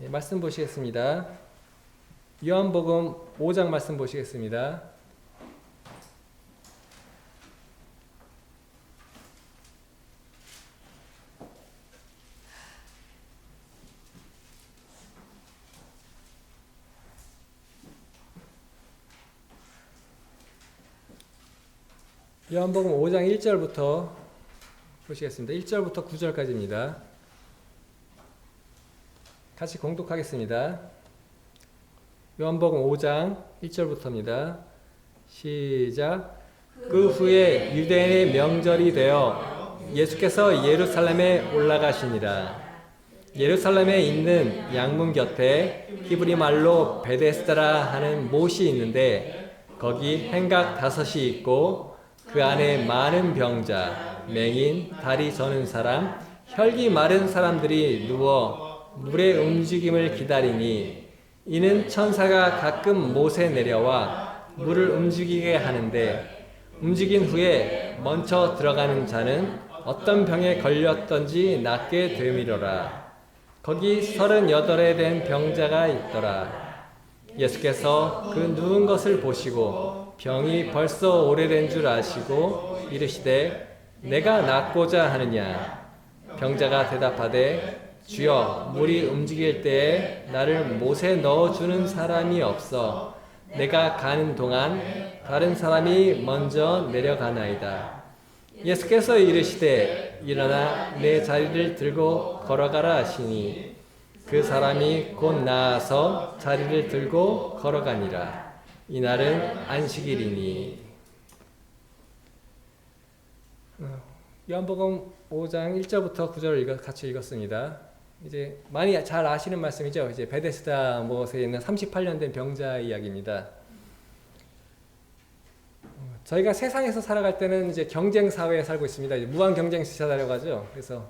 말씀 보시겠습니다. 요한복음 5장 말씀 보시겠습니다. 요한복음 5장 1절부터 보시겠습니다. 1절부터 9절까지입니다. 같이 공독하겠습니다. 요한복음 5장 1절부터입니다. 시작. 그 후에 유대인의 명절이 되어 예수께서 예루살렘에 올라가시니라. 예루살렘에 있는 양문 곁에 히브리 말로 베데스다라 하는 못이 있는데 거기 행각 5이 있고 그 안에 많은 병자, 맹인, 다리 저는 사람, 혈기 마른 사람들이 누워 물의 움직임을 기다리니 이는 천사가 가끔 못에 내려와 물을 움직이게 하는데 움직인 후에 먼저 들어가는 자는 어떤 병에 걸렸던지 낫게 되미러라. 거기 38에 된 병자가 있더라. 예수께서 그 누운 것을 보시고 병이 벌써 오래된 줄 아시고 이르시되 내가 낫고자 하느냐. 병자가 대답하되 주여 물이 움직일 때에 나를 못에 넣어주는 사람이 없어 내가 가는 동안 다른 사람이 먼저 내려가나이다. 예수께서 이르시되 일어나 내 자리를 들고 걸어가라 하시니 그 사람이 곧 나아서 자리를 들고 걸어가니라. 이날은 안식일이니. 요한복음 5장 1절부터 9절을 같이 읽었습니다. 이제 많이 잘 아시는 말씀이죠. 이제 베데스다 못에 있는 38년 된 병자 이야기입니다. 저희가 세상에서 살아갈 때는 이제 경쟁 사회에 살고 있습니다. 이제 무한 경쟁 시대라고 하죠. 그래서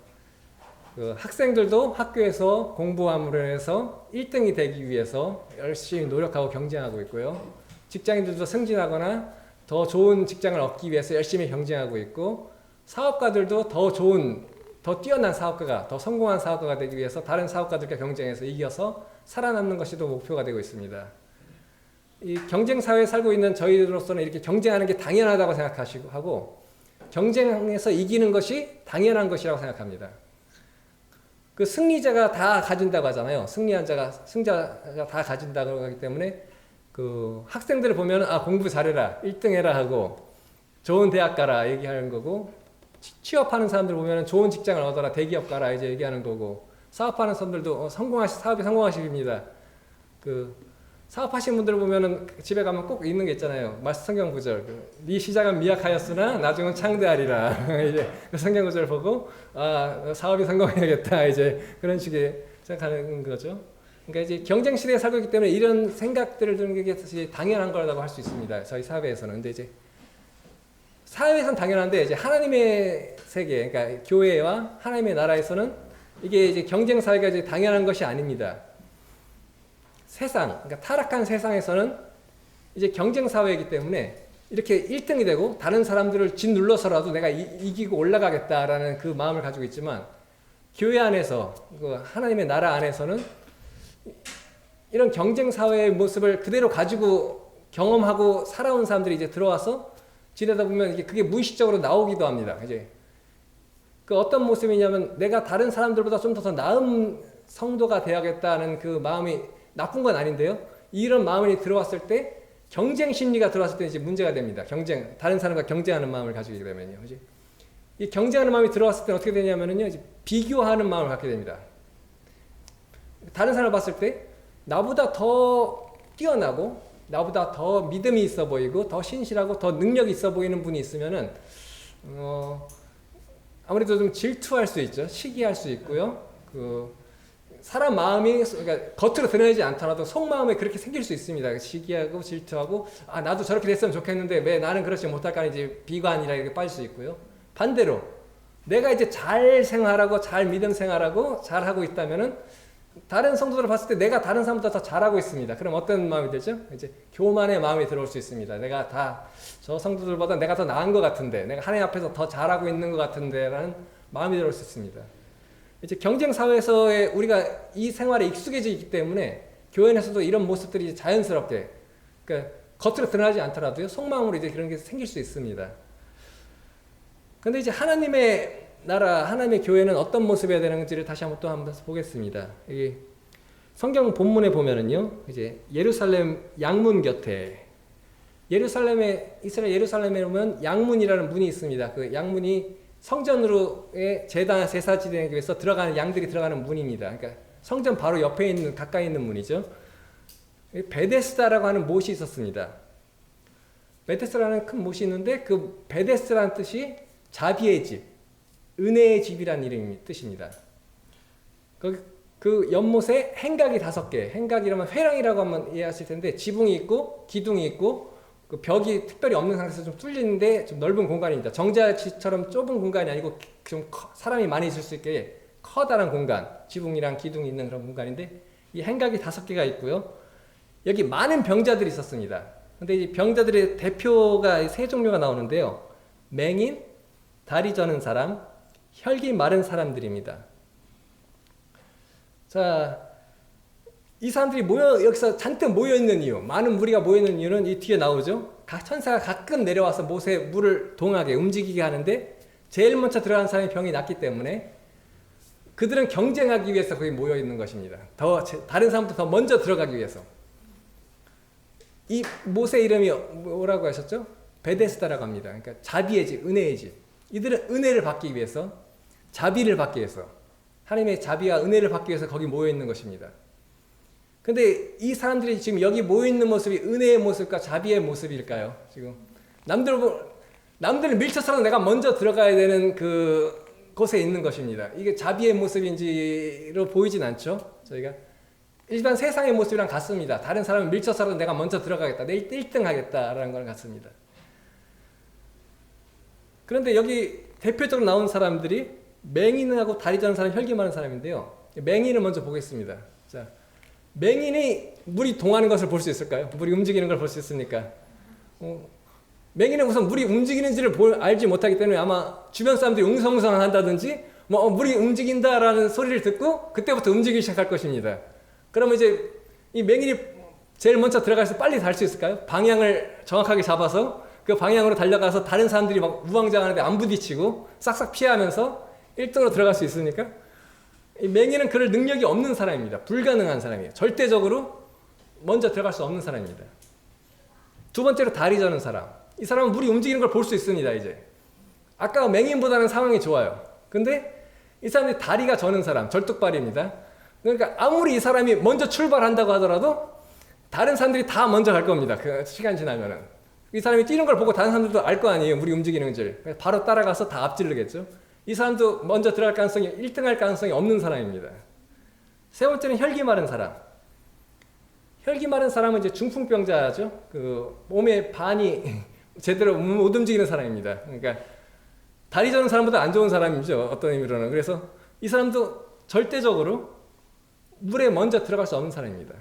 그 학생들도 학교에서 공부함으로 해서 1등이 되기 위해서 열심히 노력하고 경쟁하고 있고요. 직장인들도 승진하거나 더 좋은 직장을 얻기 위해서 열심히 경쟁하고 있고, 사업가들도 더 좋은, 더 뛰어난 사업가가, 더 성공한 사업가가 되기 위해서 다른 사업가들과 경쟁해서 이겨서 살아남는 것이 또 목표가 되고 있습니다. 이 경쟁 사회에 살고 있는 저희로서는 이렇게 경쟁하는 게 당연하다고 생각하시고 하고, 경쟁에서 이기는 것이 당연한 것이라고 생각합니다. 그 승리자가 다 가진다고 하잖아요. 승자가 다 가진다고 하기 때문에 그 학생들을 보면 공부 잘해라, 1등 해라 하고 좋은 대학 가라 얘기하는 거고, 취업하는 사람들 보면 좋은 직장을 얻어라, 대기업 가라 이제 얘기하는 거고, 사업하는 사람들도 사업이 성공하십니다. 그 사업하시는 분들 보면은 집에 가면 꼭 있는 게 있잖아요. 성경 구절. 네 시작은 미약하였으나 나중은 창대하리라. 이제 그 성경 구절 보고 사업이 성공해야겠다. 이제 그런 식의 생각하는 거죠. 그러니까 이제 경쟁 시대에 살고 있기 때문에 이런 생각들을 드는 게 사실 당연한 거라고 할 수 있습니다. 저희 사회에서는. 근데 이제 사회에서는 당연한데 이제 하나님의 세계, 그러니까 교회와 하나님의 나라에서는 이게 이제 경쟁 사회가 이제 당연한 것이 아닙니다. 세상, 그러니까 타락한 세상에서는 이제 경쟁 사회이기 때문에 이렇게 1등이 되고 다른 사람들을 짓눌러서라도 내가 이기고 올라가겠다라는 그 마음을 가지고 있지만, 교회 안에서, 그 하나님의 나라 안에서는 이런 경쟁 사회의 모습을 그대로 가지고 경험하고 살아온 사람들이 이제 들어와서 지내다 보면 이게 그게 무의식적으로 나오기도 합니다. 이제 그 어떤 모습이냐면, 내가 다른 사람들보다 좀 더 나은 성도가 되어야겠다는 그 마음이 나쁜 건 아닌데요. 이런 마음이 들어왔을 때, 경쟁 심리가 들어왔을 때 이제 문제가 됩니다. 다른 사람과 경쟁하는 마음을 가지게 되면요. 이제 이 경쟁하는 마음이 들어왔을 때 어떻게 되냐면요, 이제 비교하는 마음을 갖게 됩니다. 다른 사람을 봤을 때 나보다 더 뛰어나고 나보다 더 믿음이 있어 보이고 더 신실하고 더 능력이 있어 보이는 분이 있으면은 아무래도 좀 질투할 수 있죠. 시기할 수 있고요. 그 사람 마음이, 그러니까 겉으로 드러내지 않더라도 속마음에 그렇게 생길 수 있습니다. 시기하고 질투하고 나도 저렇게 됐으면 좋겠는데 왜 나는 그렇지 못할까, 이제 비관이라 이렇게 빠질 수 있고요. 반대로 내가 이제 잘 생활하고 잘 믿음 생활하고 잘 하고 있다면은 다른 성도들을 봤을 때 내가 다른 사람보다 더 잘하고 있습니다. 그럼 어떤 마음이 들죠? 이제 교만의 마음이 들어올 수 있습니다. 내가 저 성도들보다 내가 더 나은 것 같은데, 내가 하나님 앞에서 더 잘하고 있는 것 같은데 라는 마음이 들어올 수 있습니다. 이제 경쟁 사회에서의 우리가 이 생활에 익숙해져 있기 때문에 교회 안에서도 이런 모습들이 자연스럽게, 그러니까 겉으로 드러나지 않더라도요, 속마음으로 이제 그런 게 생길 수 있습니다. 근데 이제 하나님의 나라, 하나님의 교회는 어떤 모습이어야 되는지를 다시 한번 보겠습니다. 여기 성경 본문에 보면은요, 이제 예루살렘 양문 곁에, 이스라엘 예루살렘에 보면 양문이라는 문이 있습니다. 그 양문이 성전으로의 제사 지내기 위해서 들어가는, 양들이 들어가는 문입니다. 그러니까 성전 바로 옆에 있는, 가까이 있는 문이죠. 베데스다라고 하는 못이 있었습니다. 베데스다라는 큰 못이 있는데, 그 베데스다라는 뜻이 자비의 집, 은혜의 집이라는 이름이 뜻입니다. 그 연못에 행각이 5개, 행각이라면 회랑이라고 하면 이해하실 텐데, 지붕이 있고 기둥이 있고 그 벽이 특별히 없는 상태에서 좀 뚫리는데 좀 넓은 공간입니다. 정자치처럼 좁은 공간이 아니고 좀 사람이 많이 있을 수 있게 커다란 공간, 지붕이랑 기둥이 있는 그런 공간인데, 이 행각이 5개가 있고요. 여기 많은 병자들이 있었습니다. 근데 이 병자들의 대표가 3종류가 나오는데요. 맹인, 다리 저는 사람, 혈기 마른 사람들입니다. 자, 이 사람들이 여기서 잔뜩 모여있는 이유, 많은 무리가 모여있는 이유는 이 뒤에 나오죠. 천사가 가끔 내려와서 못에 물을 동하게 움직이게 하는데, 제일 먼저 들어간 사람이 병이 났기 때문에 그들은 경쟁하기 위해서 거기 모여있는 것입니다. 다른 사람부터 더 먼저 들어가기 위해서. 이 못의 이름이 뭐라고 하셨죠? 베데스다라고 합니다. 그러니까 자비의 집, 은혜의 집. 이들은 은혜를 받기 위해서, 자비를 받기 위해서, 하나님의 자비와 은혜를 받기 위해서 거기 모여있는 것입니다. 근데 이 사람들이 지금 여기 모여있는 모습이 은혜의 모습과 자비의 모습일까요? 지금 남들을 밀쳐서라도 내가 먼저 들어가야 되는 그 곳에 있는 것입니다. 이게 자비의 모습인지로 보이진 않죠. 저희가 일반 세상의 모습이랑 같습니다. 다른 사람을 밀쳐서라도 내가 먼저 들어가겠다, 내 1등 하겠다라는 건 같습니다. 그런데 여기 대표적으로 나온 사람들이 맹인하고 다리 저는 사람, 혈기 많은 사람인데요. 맹인을 먼저 보겠습니다. 자, 맹인이 물이 동하는 것을 볼 수 있을까요? 물이 움직이는 걸 볼 수 있습니까? 맹인은 우선 물이 움직이는지를 알지 못하기 때문에 아마 주변 사람들이 웅성웅성한다든지 물이 움직인다라는 소리를 듣고 그때부터 움직이기 시작할 것입니다. 그러면 이제 이 맹인이 제일 먼저 들어가서 빨리 달 수 있을까요? 방향을 정확하게 잡아서 그 방향으로 달려가서 다른 사람들이 막 우왕좌왕하는데 안 부딪히고 싹싹 피하면서 1등으로 들어갈 수 있으니까, 이 맹인은 그럴 능력이 없는 사람입니다. 불가능한 사람이에요. 절대적으로 먼저 들어갈 수 없는 사람입니다. 두 번째로 다리 저는 사람. 이 사람은 물이 움직이는 걸 볼 수 있습니다. 이제 아까 맹인보다는 상황이 좋아요. 근데 이 사람이 다리가 저는 사람, 절뚝발입니다. 그러니까 아무리 이 사람이 먼저 출발한다고 하더라도 다른 사람들이 다 먼저 갈 겁니다. 그 시간 지나면은 이 사람이 뛰는 걸 보고 다른 사람들도 알 거 아니에요. 물이 움직이는 줄. 바로 따라가서 다 앞지르겠죠. 이 사람도 먼저 들어갈 가능성이, 1등 할 가능성이 없는 사람입니다. 세 번째는 혈기 마른 사람. 혈기 마른 사람은 이제 중풍병자죠. 그 몸의 반이 제대로 못 움직이는 사람입니다. 그러니까 다리 저는 사람보다 안 좋은 사람이죠. 어떤 의미로는. 그래서 이 사람도 절대적으로 물에 먼저 들어갈 수 없는 사람입니다.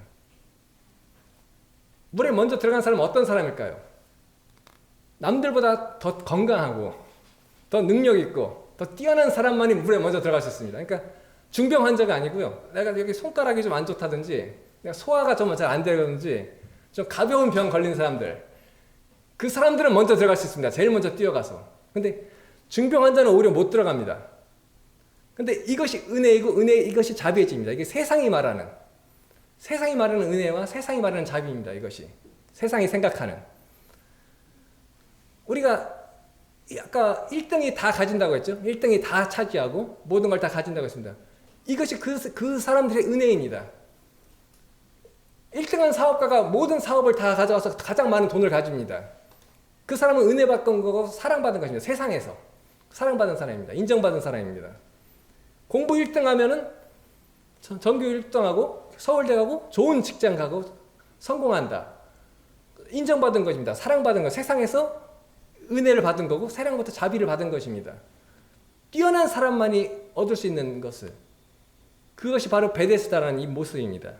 물에 먼저 들어간 사람은 어떤 사람일까요? 남들보다 더 건강하고 더 능력 있고 더 뛰어난 사람만이 물에 먼저 들어갈 수 있습니다. 그러니까 중병 환자가 아니고요. 내가 여기 손가락이 좀 안 좋다든지, 내가 소화가 좀 잘 안 되든지, 좀 가벼운 병 걸린 사람들, 그 사람들은 먼저 들어갈 수 있습니다. 제일 먼저 뛰어가서. 근데 중병 환자는 오히려 못 들어갑니다. 근데 이것이 은혜이고 이것이 자비의 집입니다. 이게 세상이 말하는 은혜와 세상이 말하는 자비입니다. 이것이 세상이 생각하는. 우리가 아까 1등이 다 가진다고 했죠. 1등이 다 차지하고 모든 걸 다 가진다고 했습니다. 이것이 그 사람들의 은혜입니다. 1등한 사업가가 모든 사업을 다 가져와서 가장 많은 돈을 가집니다. 그 사람은 은혜 받은 거고 사랑받은 것입니다. 세상에서 사랑받은 사람입니다. 인정받은 사람입니다. 공부 1등 하면은 전교 1등하고 서울대 가고 좋은 직장 가고 성공한다. 인정받은 것입니다. 사랑받은 것. 세상에서 은혜를 받은 거고 사랑부터 자비를 받은 것입니다. 뛰어난 사람만이 얻을 수 있는 것을, 그것이 바로 베데스다라는 이 모습입니다.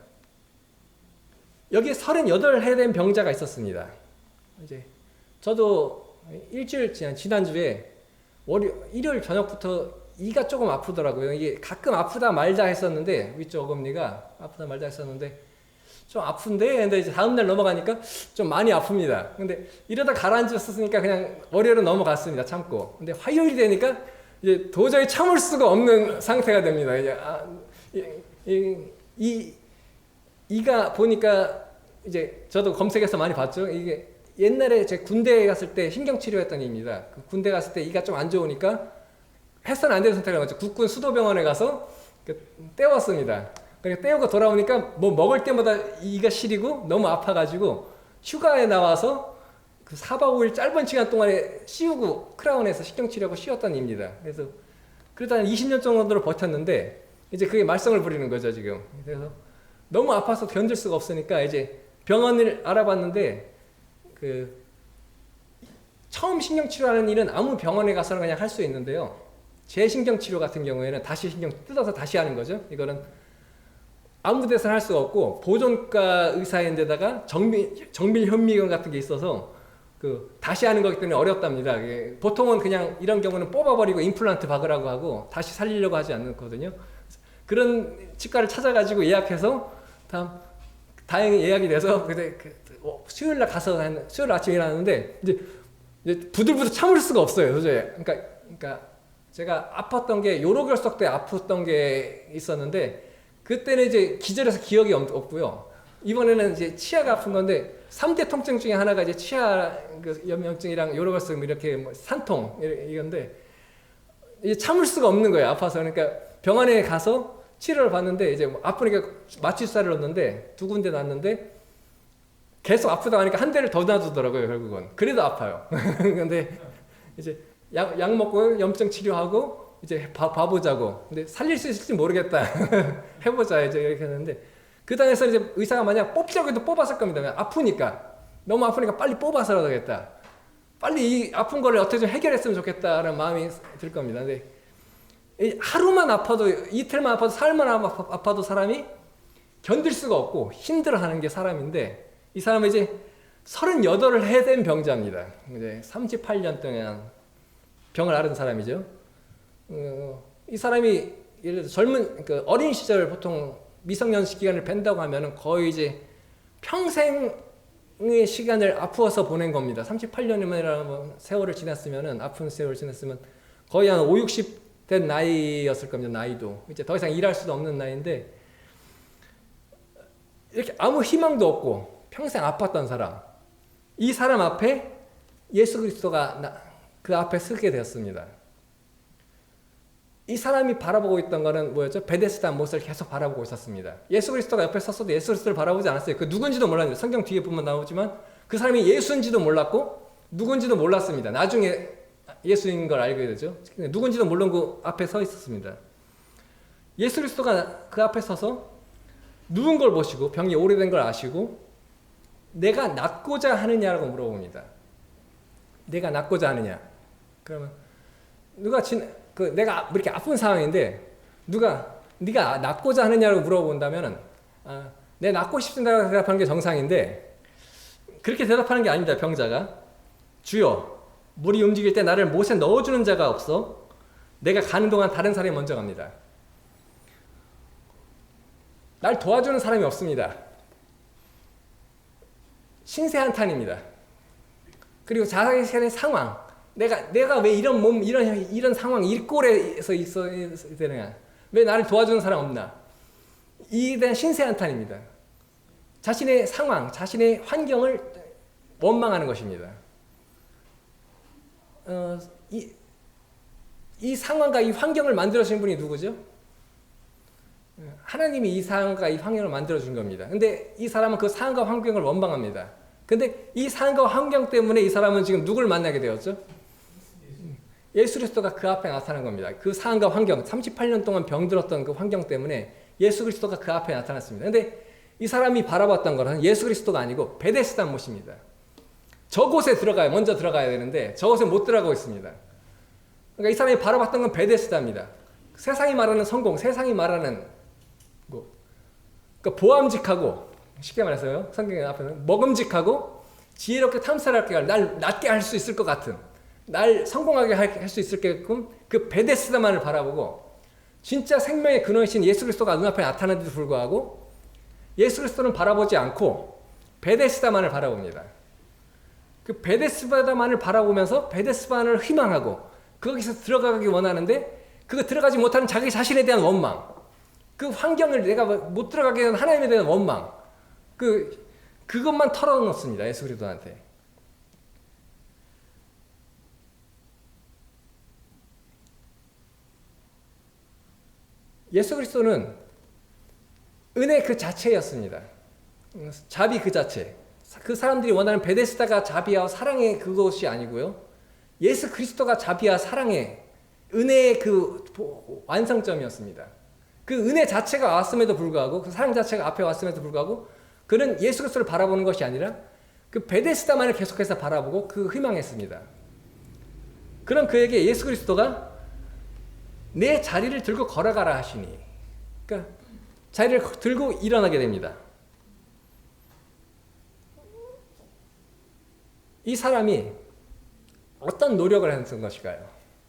여기에 38해 된 병자가 있었습니다. 이제 저도 일주일 지난주에 일요일 저녁부터 이가 조금 아프더라고요. 이게 가끔 아프다 말자 했었는데 위쪽 어금니가 아프다 말자 했었는데 좀 아픈데 근데 이제 다음날 넘어가니까 좀 많이 아픕니다. 근데 이러다 가라앉았으니까 그냥 월요일은 넘어갔습니다. 참고. 근데 화요일이 되니까 이제 도저히 참을 수가 없는 상태가 됩니다. 이제 이가 보니까 이제 저도 검색해서 많이 봤죠. 이게 옛날에 제 군대에 갔을 때 신경치료했던 입니다. 그 군대 갔을 때 이가 좀 안 좋으니까 해서는 안 되는 선택을 했죠. 국군 수도병원에 가서 떼웠습니다. 그러니까 떼우고 돌아오니까 뭐 먹을 때마다 이가 시리고 너무 아파가지고 휴가에 나와서 그 4박 5일 짧은 시간 동안에 씌우고 크라운에서 신경치료하고 쉬었던 입니다. 그래서 그러다 한 20년 정도로 버텼는데 이제 그게 말썽을 부리는 거죠 지금. 그래서 너무 아파서 견딜 수가 없으니까 이제 병원을 알아봤는데 그 처음 신경치료하는 일은 아무 병원에 가서는 그냥 할 수 있는데요. 재신경치료 같은 경우에는 다시 신경 뜯어서 다시 하는 거죠. 이거는 아무 데서는 할 수가 없고 보존과 의사인데다가 정밀 현미경 같은 게 있어서 그 다시 하는 거기 때문에 어렵답니다. 보통은 그냥 이런 경우는 뽑아버리고 임플란트 박으라고 하고 다시 살리려고 하지 않거든요. 그런 치과를 찾아가지고 예약해서 다행히 예약이 돼서 수요일 날 가서 수요일 아침에 일어났는데 이제 부들부들 참을 수가 없어요 도저히. 그러니까 제가 아팠던 게 요로결석 때 아팠던 게 있었는데 그때는 이제 기절해서 기억이 없고요. 이번에는 이제 치아가 아픈 건데 3대 통증 중에 하나가 이제 치아 염증이랑 요로결석 이렇게 뭐 산통 이건데 이제 참을 수가 없는 거예요. 아파서. 그러니까 병원에 가서 치료를 받는데 이제 아프니까 마취주사를 넣는데 2군데 놨는데 계속 아프다 하니까 한 대를 더 놔두더라고요 결국은. 그래도 아파요. 근데 이제 약 먹고 염증 치료하고 이제 봐보자고. 근데 살릴 수 있을지 모르겠다. 해보자 이제 이렇게 했는데 그 당에서 이제 의사가 만약 뽑자고 해도 뽑았을 겁니다. 아프니까 너무 아프니까 빨리 뽑아서라도 하겠다. 빨리 이 아픈 거를 어떻게 좀 해결했으면 좋겠다라는 마음이 들 겁니다. 근데 하루만 아파도 이틀만 아파도 사흘만 아파도 사람이 견딜 수가 없고 힘들어하는 게 사람인데 이 사람은 이제 38을 해댄 병자입니다. 이제 38년 동안 병을 앓은 사람이죠. 이 사람이 예를 들어 젊은 어린 시절 보통 미성년식 기간을 뺀다고 하면은 거의 이제 평생의 시간을 아프어서 보낸 겁니다. 38년이면 세월을 지났으면은 아픈 세월을 지났으면 거의 한 5, 60 된 나이였을 겁니다. 나이도 이제 더 이상 일할 수도 없는 나이인데 이렇게 아무 희망도 없고 평생 아팠던 사람, 이 사람 앞에 예수 그리스도가 그 앞에 서게 되었습니다. 이 사람이 바라보고 있던 거는 뭐였죠? 베데스다 못을 계속 바라보고 있었습니다. 예수 그리스도가 옆에 섰어도 예수 그리스도를 바라보지 않았어요. 그 누군지도 몰랐는데 성경 뒤에 보면 나오지만 그 사람이 예수인지도 몰랐고 누군지도 몰랐습니다. 나중에 예수인 걸 알게 되죠. 누군지도 모르고 앞에 서 있었습니다. 예수 그리스도가 그 앞에 서서 누운 걸 보시고 병이 오래된 걸 아시고 내가 낫고자 하느냐라고 물어봅니다. 내가 낫고자 하느냐? 그러면 누가 내가 이렇게 아픈 상황인데 네가 낫고자 하느냐고 물어본다면은 내 낫고 싶습니다라고 대답하는 게 정상인데 그렇게 대답하는 게 아닙니다. 병자가 주여 물이 움직일 때 나를 못에 넣어주는 자가 없어 내가 가는 동안 다른 사람이 먼저 갑니다. 날 도와주는 사람이 없습니다. 신세한탄입니다. 그리고 자신의 상황 내가 왜 이런 몸 이런 상황 이 꼴에서 있어야 되느냐? 왜 나를 도와주는 사람 없나? 이에 대한 신세한탄입니다. 자신의 상황, 자신의 환경을 원망하는 것입니다. 이 상황과 이 환경을 만들어주신 분이 누구죠? 하나님이 이 상황과 이 환경을 만들어준 겁니다. 근데 이 사람은 그 상황과 환경을 원망합니다. 근데 이 상황과 환경 때문에 이 사람은 지금 누굴 만나게 되었죠? 예수 그리스도가 그 앞에 나타난 겁니다. 그 상황과 환경, 38년 동안 병들었던 그 환경 때문에 예수 그리스도가 그 앞에 나타났습니다. 근데 이 사람이 바라봤던 것은 예수 그리스도가 아니고 베데스다 못입니다. 저곳에 먼저 들어가야 되는데 저곳에 못 들어가고 있습니다. 그러니까 이 사람이 바라봤던 건 베데스다입니다. 세상이 말하는 성공, 세상이 말하는 그러니까 보암직하고 쉽게 말해서요. 성경 앞에는 먹음직하고 지혜롭게 탐사를 날 낫게 할 수 있을 것 같은 날 성공하게 할 수 있을게끔 그 베데스다만을 바라보고 진짜 생명의 근원이신 예수 그리스도가 눈앞에 나타나는데도 불구하고 예수 그리스도는 바라보지 않고 베데스다만을 바라봅니다. 그 베데스다만을 바라보면서 베데스다만을 희망하고 거기서 들어가기 원하는데 그거 들어가지 못하는 자기 자신에 대한 원망, 그 환경을 내가 못 들어가게 하는 하나님에 대한 원망, 그것만 털어놓습니다. 예수 그리스도한테. 예수 그리스도는 은혜 그 자체였습니다. 자비 그 자체. 그 사람들이 원하는 베데스다가 자비와 사랑의 그것이 아니고요. 예수 그리스도가 자비와 사랑의 은혜의 그 완성점이었습니다. 그 은혜 자체가 왔음에도 불구하고 그 사랑 자체가 앞에 왔음에도 불구하고 그는 예수 그리스도를 바라보는 것이 아니라 그 베데스다만을 계속해서 바라보고 그 희망했습니다. 그럼 그에게 예수 그리스도가 내 자리를 들고 걸어가라 하시니, 그러니까 자리를 들고 일어나게 됩니다. 이 사람이 어떤 노력을 했던 것일까요?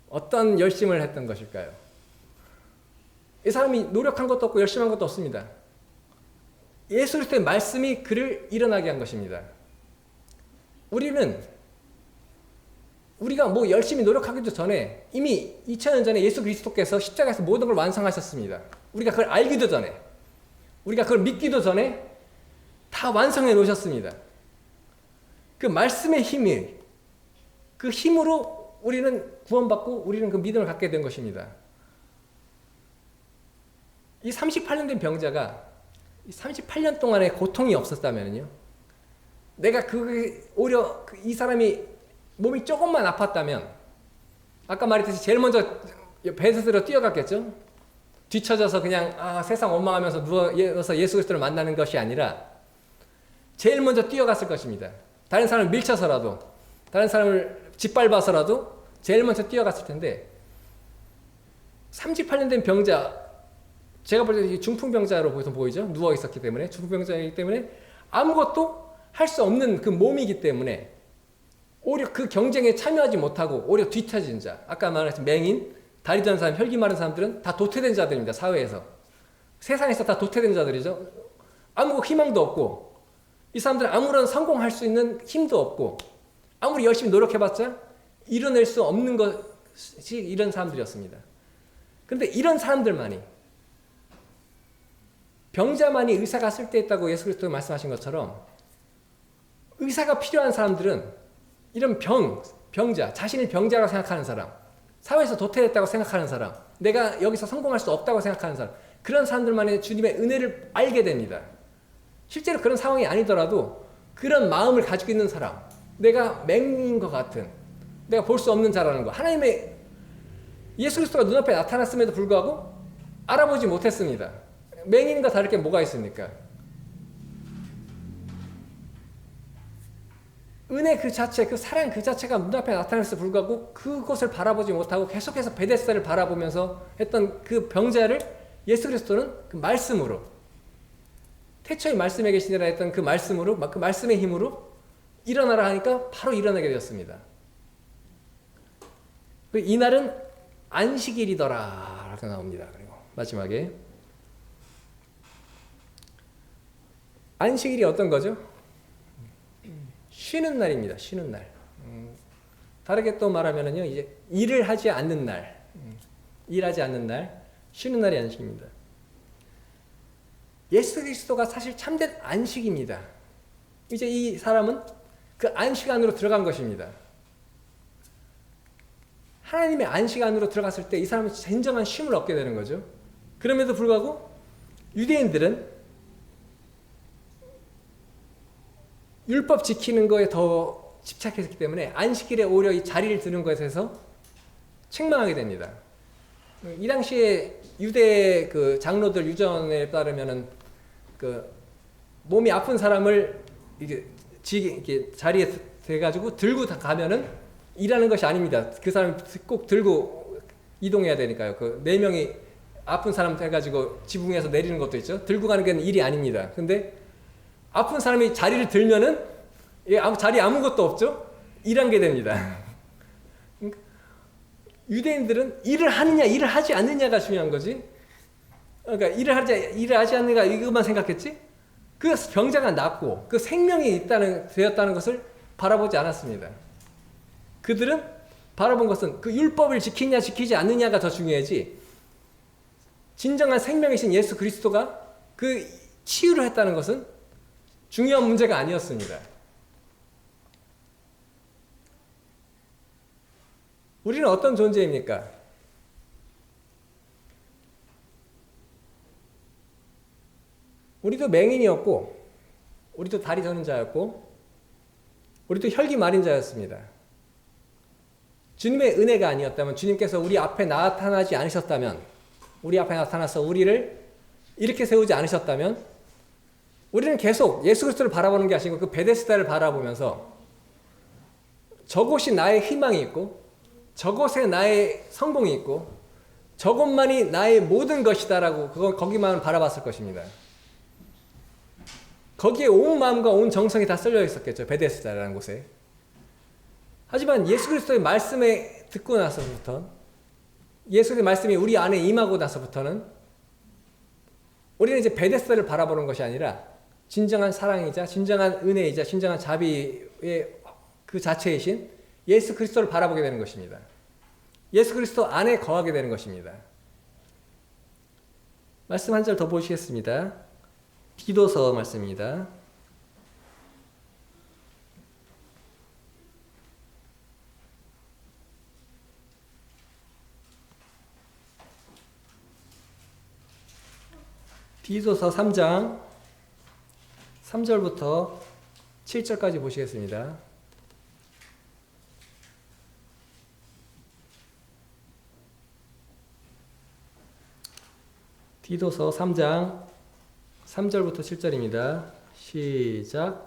어떤 열심을 했던 것일까요? 이 사람이 노력한 것도 없고 열심한 것도 없습니다. 예수 그리스도의 말씀이 그를 일어나게 한 것입니다. 우리가 뭐 열심히 노력하기도 전에 이미 2000년 전에 예수 그리스도께서 십자가에서 모든 걸 완성하셨습니다. 우리가 그걸 알기도 전에, 우리가 그걸 믿기도 전에 다 완성해 놓으셨습니다. 그 말씀의 힘이, 그 힘으로 우리는 구원받고 우리는 그 믿음을 갖게 된 것입니다. 이 38년 된 병자가 38년 동안의 고통이 없었다면요, 내가 오히려 이 사람이 몸이 조금만 아팠다면 아까 말했듯이 제일 먼저 베드스로 뛰어갔겠죠. 뒤쳐져서 그냥 세상 원망하면서 누워서 예수 그리스도를 만나는 것이 아니라 제일 먼저 뛰어갔을 것입니다. 다른 사람을 밀쳐서라도, 다른 사람을 짓밟아서라도 제일 먼저 뛰어갔을 텐데 38년 된 병자, 제가 볼 때 중풍병자로 보이죠. 누워 있었기 때문에, 중풍병자이기 때문에 아무것도 할 수 없는 그 몸이기 때문에 오히려 그 경쟁에 참여하지 못하고 오히려 뒤처진 자, 아까 말했던 맹인, 다리 전 사람, 혈기 마른 사람들은 다 도태된 자들입니다. 사회에서. 세상에서 다 도태된 자들이죠. 아무 희망도 없고 이 사람들은 아무런 성공할 수 있는 힘도 없고 아무리 열심히 노력해봤자 이뤄낼 수 없는 것이 이런 사람들이었습니다. 그런데 이런 사람들만이, 병자만이 의사가 쓸데있다고 예수 그리스도가 말씀하신 것처럼 의사가 필요한 사람들은 이런 병자, 자신을 병자라고 생각하는 사람, 사회에서 도태됐다고 생각하는 사람, 내가 여기서 성공할 수 없다고 생각하는 사람, 그런 사람들만의 주님의 은혜를 알게 됩니다. 실제로 그런 상황이 아니더라도 그런 마음을 가지고 있는 사람, 내가 맹인 것 같은, 내가 볼 수 없는 자라는 거, 하나님의 예수 그리스도가 눈앞에 나타났음에도 불구하고 알아보지 못했습니다. 맹인과 다를 게 뭐가 있습니까? 은혜 그 자체, 그 사랑 그 자체가 눈앞에 나타났음에도 불구하고 그것을 바라보지 못하고 계속해서 베데스다를 바라보면서 했던 그 병자를 예수 그리스도는 그 말씀으로, 태초에 말씀에 계시니라 했던 그 말씀으로, 그 말씀의 힘으로 일어나라 하니까 바로 일어나게 되었습니다. 이날은 안식일이더라 라고 나옵니다. 그리고 마지막에 안식일이 어떤 거죠? 쉬는 날입니다. 쉬는 날. 다르게 또 말하면은요, 이제 일을 하지 않는 날, 일하지 않는 날, 쉬는 날이 안식입니다. 예수 그리스도가 사실 참된 안식입니다. 이제 이 사람은 그 안식 안으로 들어간 것입니다. 하나님의 안식 안으로 들어갔을 때 이 사람은 진정한 쉼을 얻게 되는 거죠. 그럼에도 불구하고 유대인들은 율법 지키는 거에 더 집착했기 때문에 안식일에 오히려 이 자리를 드는 것에서 책망하게 됩니다. 이 당시에 유대 그 장로들 유전에 따르면은 그 몸이 아픈 사람을 이렇게 자리에 대가지고 들고 가면은 일하는 것이 아닙니다. 그 사람 꼭 들고 이동해야 되니까요. 그 4명이 아픈 사람 해가지고 지붕에서 내리는 것도 있죠. 들고 가는 게 일이 아닙니다. 근데 아픈 사람이 자리를 들면은 자리에 아무것도 없죠. 일한 게 됩니다. 유대인들은 일을 하느냐 일을 하지 않느냐가 중요한 거지. 그러니까 일을 하지 않느냐 이것만 생각했지. 그 병자가 낫고 그 생명이 되었다는 것을 바라보지 않았습니다. 그들은 바라본 것은 그 율법을 지키냐 지키지 않느냐가 더 중요하지, 진정한 생명이신 예수 그리스도가 그 치유를 했다는 것은 중요한 문제가 아니었습니다. 우리는 어떤 존재입니까? 우리도 맹인이었고, 우리도 다리 저는 자였고, 우리도 혈기 마른 자였습니다. 주님의 은혜가 아니었다면, 주님께서 우리 앞에 나타나지 않으셨다면, 우리 앞에 나타나서 우리를 이렇게 세우지 않으셨다면, 우리는 계속 예수 그리스도를 바라보는 게 아니고 그 베데스다를 바라보면서 저곳이 나의 희망이 있고, 저곳에 나의 성공이 있고, 저것만이 나의 모든 것이다라고 거기만 바라봤을 것입니다. 거기에 온 마음과 온 정성이 다 쏠려 있었겠죠. 베데스다라는 곳에. 하지만 예수 그리스도의 말씀에 듣고 나서부터, 예수의 말씀이 우리 안에 임하고 나서부터는 우리는 이제 베데스다를 바라보는 것이 아니라 진정한 사랑이자 진정한 은혜이자 진정한 자비의 그 자체이신 예수 그리스도를 바라보게 되는 것입니다. 예수 그리스도 안에 거하게 되는 것입니다. 말씀 한 절 더 보시겠습니다. 디도서 말씀입니다. 디도서 3장 3절부터 7절까지 보시겠습니다. 디도서 3장 3절부터 7절입니다. 시작.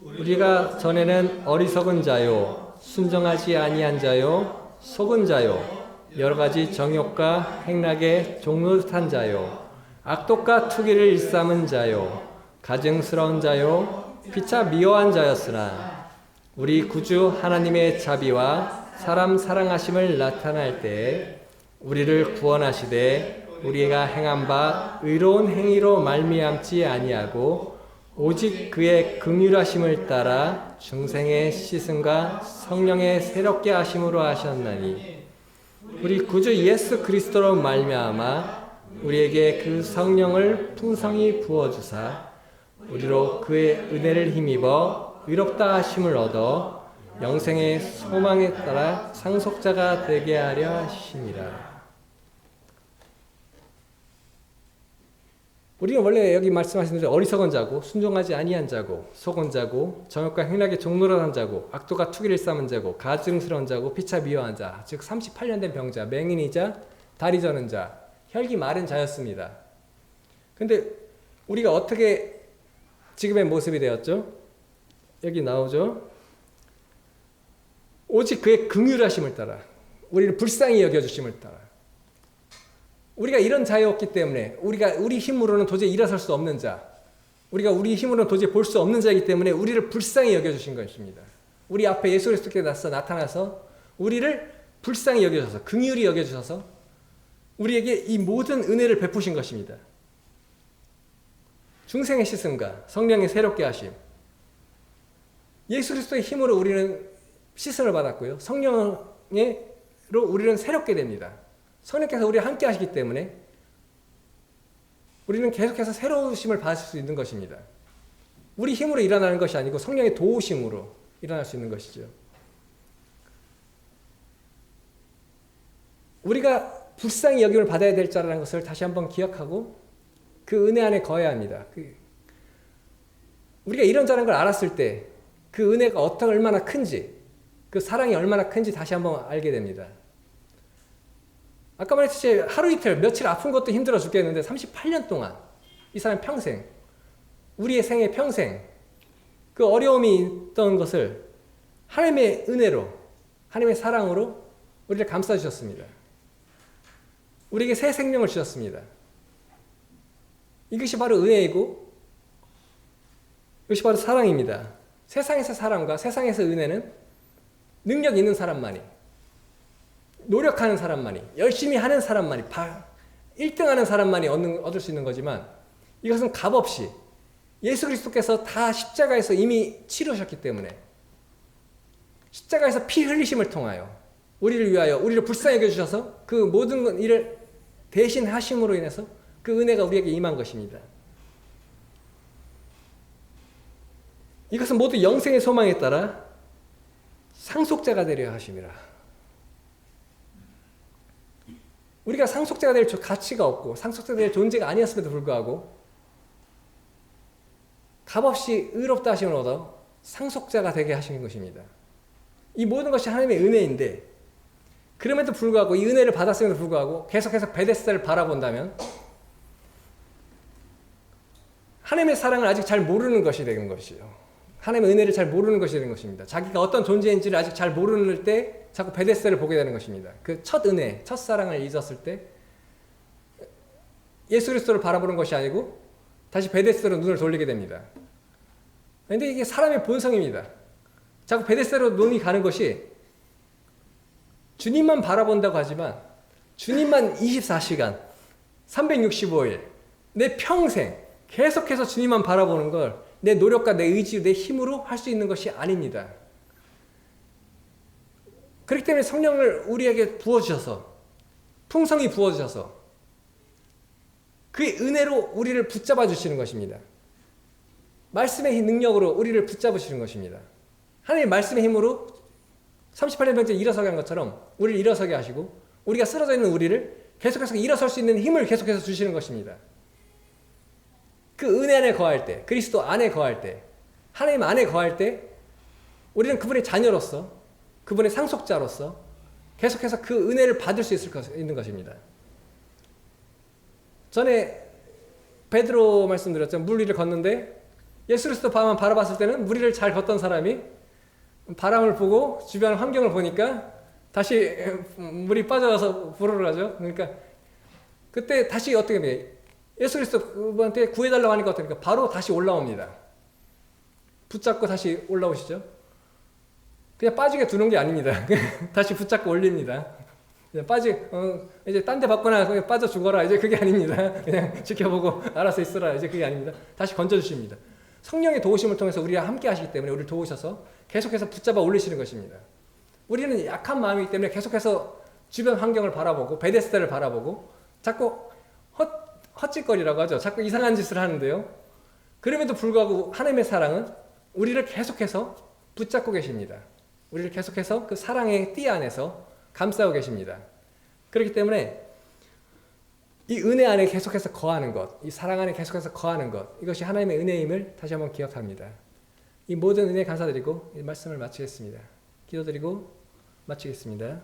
우리가 전에는 어리석은 자요, 순정하지 아니한 자요, 속은 자요, 여러 가지 정욕과 행락에 종노릇한 자요, 악독과 투기를 일삼은 자요, 가증스러운 자요, 피차 미워한 자였으나 우리 구주 하나님의 자비와 사람 사랑하심을 나타날 때 우리를 구원하시되 우리가 행한 바 의로운 행위로 말미암지 아니하고 오직 그의 긍휼하심을 따라 중생의 씻음과 성령의 새롭게 하심으로 하셨나니 우리 구주 예수 그리스도로 말미암아 우리에게 그 성령을 풍성히 부어주사 우리로 그의 은혜를 힘입어 의롭다 하심을 얻어 영생의 소망에 따라 상속자가 되게 하려 하심이라. 우리는 원래 여기 말씀하신 대로 어리석은 자고 순종하지 아니한 자고 속은 자고 정욕과 행락에 종노릇한 자고 악도가 투기를 쌓은 자고 가증스러운 자고 피차 미워한 자, 즉 38년 된 병자, 맹인이자 다리 저는 자, 혈기 마른 자였습니다. 근데 우리가 어떻게 지금의 모습이 되었죠? 여기 나오죠? 오직 그의 긍휼하심을 따라, 우리를 불쌍히 여겨주심을 따라. 우리가 이런 자였기 때문에, 우리 힘으로는 도저히 일어설 수 없는 자, 우리가 우리 힘으로는 도저히 볼 수 없는 자이기 때문에 우리를 불쌍히 여겨주신 것입니다. 우리 앞에 예수 그리스도께서 나타나서 우리를 불쌍히 여겨주셔서, 긍휼히 여겨주셔서 우리에게 이 모든 은혜를 베푸신 것입니다. 중생의 씻음과 성령의 새롭게 하심. 예수 그리스도의 힘으로 우리는 씻음을 받았고요. 성령으로 우리는 새롭게 됩니다. 성령께서 우리와 함께 하시기 때문에 우리는 계속해서 새로우심을 받을 수 있는 것입니다. 우리 힘으로 일어나는 것이 아니고 성령의 도우심으로 일어날 수 있는 것이죠. 우리가 불쌍히 여김을 받아야 될 자라는 것을 다시 한번 기억하고 그 은혜 안에 거해야 합니다. 우리가 이런 자라는 걸 알았을 때 그 은혜가 얼마나 큰지, 그 사랑이 얼마나 큰지 다시 한번 알게 됩니다. 아까 말했듯이 하루 이틀 며칠 아픈 것도 힘들어 죽겠는데 38년 동안 이 사람 평생, 우리의 생애 평생 그 어려움이 있던 것을 하나님의 은혜로, 하나님의 사랑으로 우리를 감싸주셨습니다. 우리에게 새 생명을 주셨습니다. 이것이 바로 은혜이고 이것이 바로 사랑입니다. 세상에서 사랑과 세상에서 은혜는 능력 있는 사람만이, 노력하는 사람만이, 열심히 하는 사람만이, 1등 하는 사람만이 얻을 수 있는 거지만 이것은 값없이 예수 그리스도께서 다 십자가에서 이미 치르셨기 때문에 십자가에서 피 흘리심을 통하여 우리를 위하여 우리를 불쌍히 여겨주셔서 그 모든 일을 대신 하심으로 인해서 그 은혜가 우리에게 임한 것입니다. 이것은 모두 영생의 소망에 따라 상속자가 되려 하심이라. 우리가 상속자가 될 가치가 없고 상속자가 될 존재가 아니었음에도 불구하고 값없이 의롭다 하심을 얻어 상속자가 되게 하신 것입니다. 이 모든 것이 하나님의 은혜인데 그럼에도 불구하고 이 은혜를 받았음에도 불구하고 계속해서 베데스다를 바라본다면 하나님의 사랑을 아직 잘 모르는 것이 되는 것이요. 하나님의 은혜를 잘 모르는 것이 되는 것입니다. 자기가 어떤 존재인지를 아직 잘 모르는 때 자꾸 베데스다를 보게 되는 것입니다. 그 첫 은혜, 첫 사랑을 잊었을 때 예수 그리스도를 바라보는 것이 아니고 다시 베데스다로 눈을 돌리게 됩니다. 그런데 이게 사람의 본성입니다. 자꾸 베데스다로 눈이 가는 것이 주님만 바라본다고 하지만 주님만 24시간 365일 내 평생 계속해서 주님만 바라보는 걸 내 노력과 내 의지, 내 힘으로 할 수 있는 것이 아닙니다. 그렇기 때문에 성령을 우리에게 부어주셔서 풍성히 부어주셔서 그의 은혜로 우리를 붙잡아 주시는 것입니다. 말씀의 능력으로 우리를 붙잡으시는 것입니다. 하나님의 말씀의 힘으로 38년 병자에 일어서게 한 것처럼 우리를 일어서게 하시고 우리가 쓰러져 있는 우리를 계속해서 일어설 수 있는 힘을 계속해서 주시는 것입니다. 그 은혜 안에 거할 때, 그리스도 안에 거할 때, 하나님 안에 거할 때 우리는 그분의 자녀로서, 그분의 상속자로서 계속해서 그 은혜를 받을 수 있는 것입니다. 전에 베드로 말씀드렸죠. 물 위를 걷는데 예수 그리스도만 바라봤을 때는 물 위를 잘 걷던 사람이 바람을 보고 주변 환경을 보니까 다시 물이 빠져서 불어를 하죠. 그러니까 그때 다시 어떻게 돼요? 예수 그리스도한테 구해달라고 하니까 어떻게 됩니까? 바로 다시 올라옵니다. 붙잡고 다시 올라오시죠. 그냥 빠지게 두는 게 아닙니다. 다시 붙잡고 올립니다. 그냥 이제 딴 데 받거나 그냥 빠져 죽어라. 이제 그게 아닙니다. 그냥 지켜보고 알아서 있어라. 이제 그게 아닙니다. 다시 건져주십니다. 성령의 도우심을 통해서 우리와 함께 하시기 때문에 우리를 도우셔서 계속해서 붙잡아 올리시는 것입니다. 우리는 약한 마음이기 때문에 계속해서 주변 환경을 바라보고 베데스다를 바라보고 자꾸 헛짓거리라고 하죠. 자꾸 이상한 짓을 하는데요. 그럼에도 불구하고 하나님의 사랑은 우리를 계속해서 붙잡고 계십니다. 우리를 계속해서 그 사랑의 띠 안에서 감싸고 계십니다. 그렇기 때문에 이 은혜 안에 계속해서 거하는 것, 이 사랑 안에 계속해서 거하는 것, 이것이 하나님의 은혜임을 다시 한번 기억합니다. 이 모든 은혜 감사드리고 이 말씀을 마치겠습니다. 기도드리고 마치겠습니다.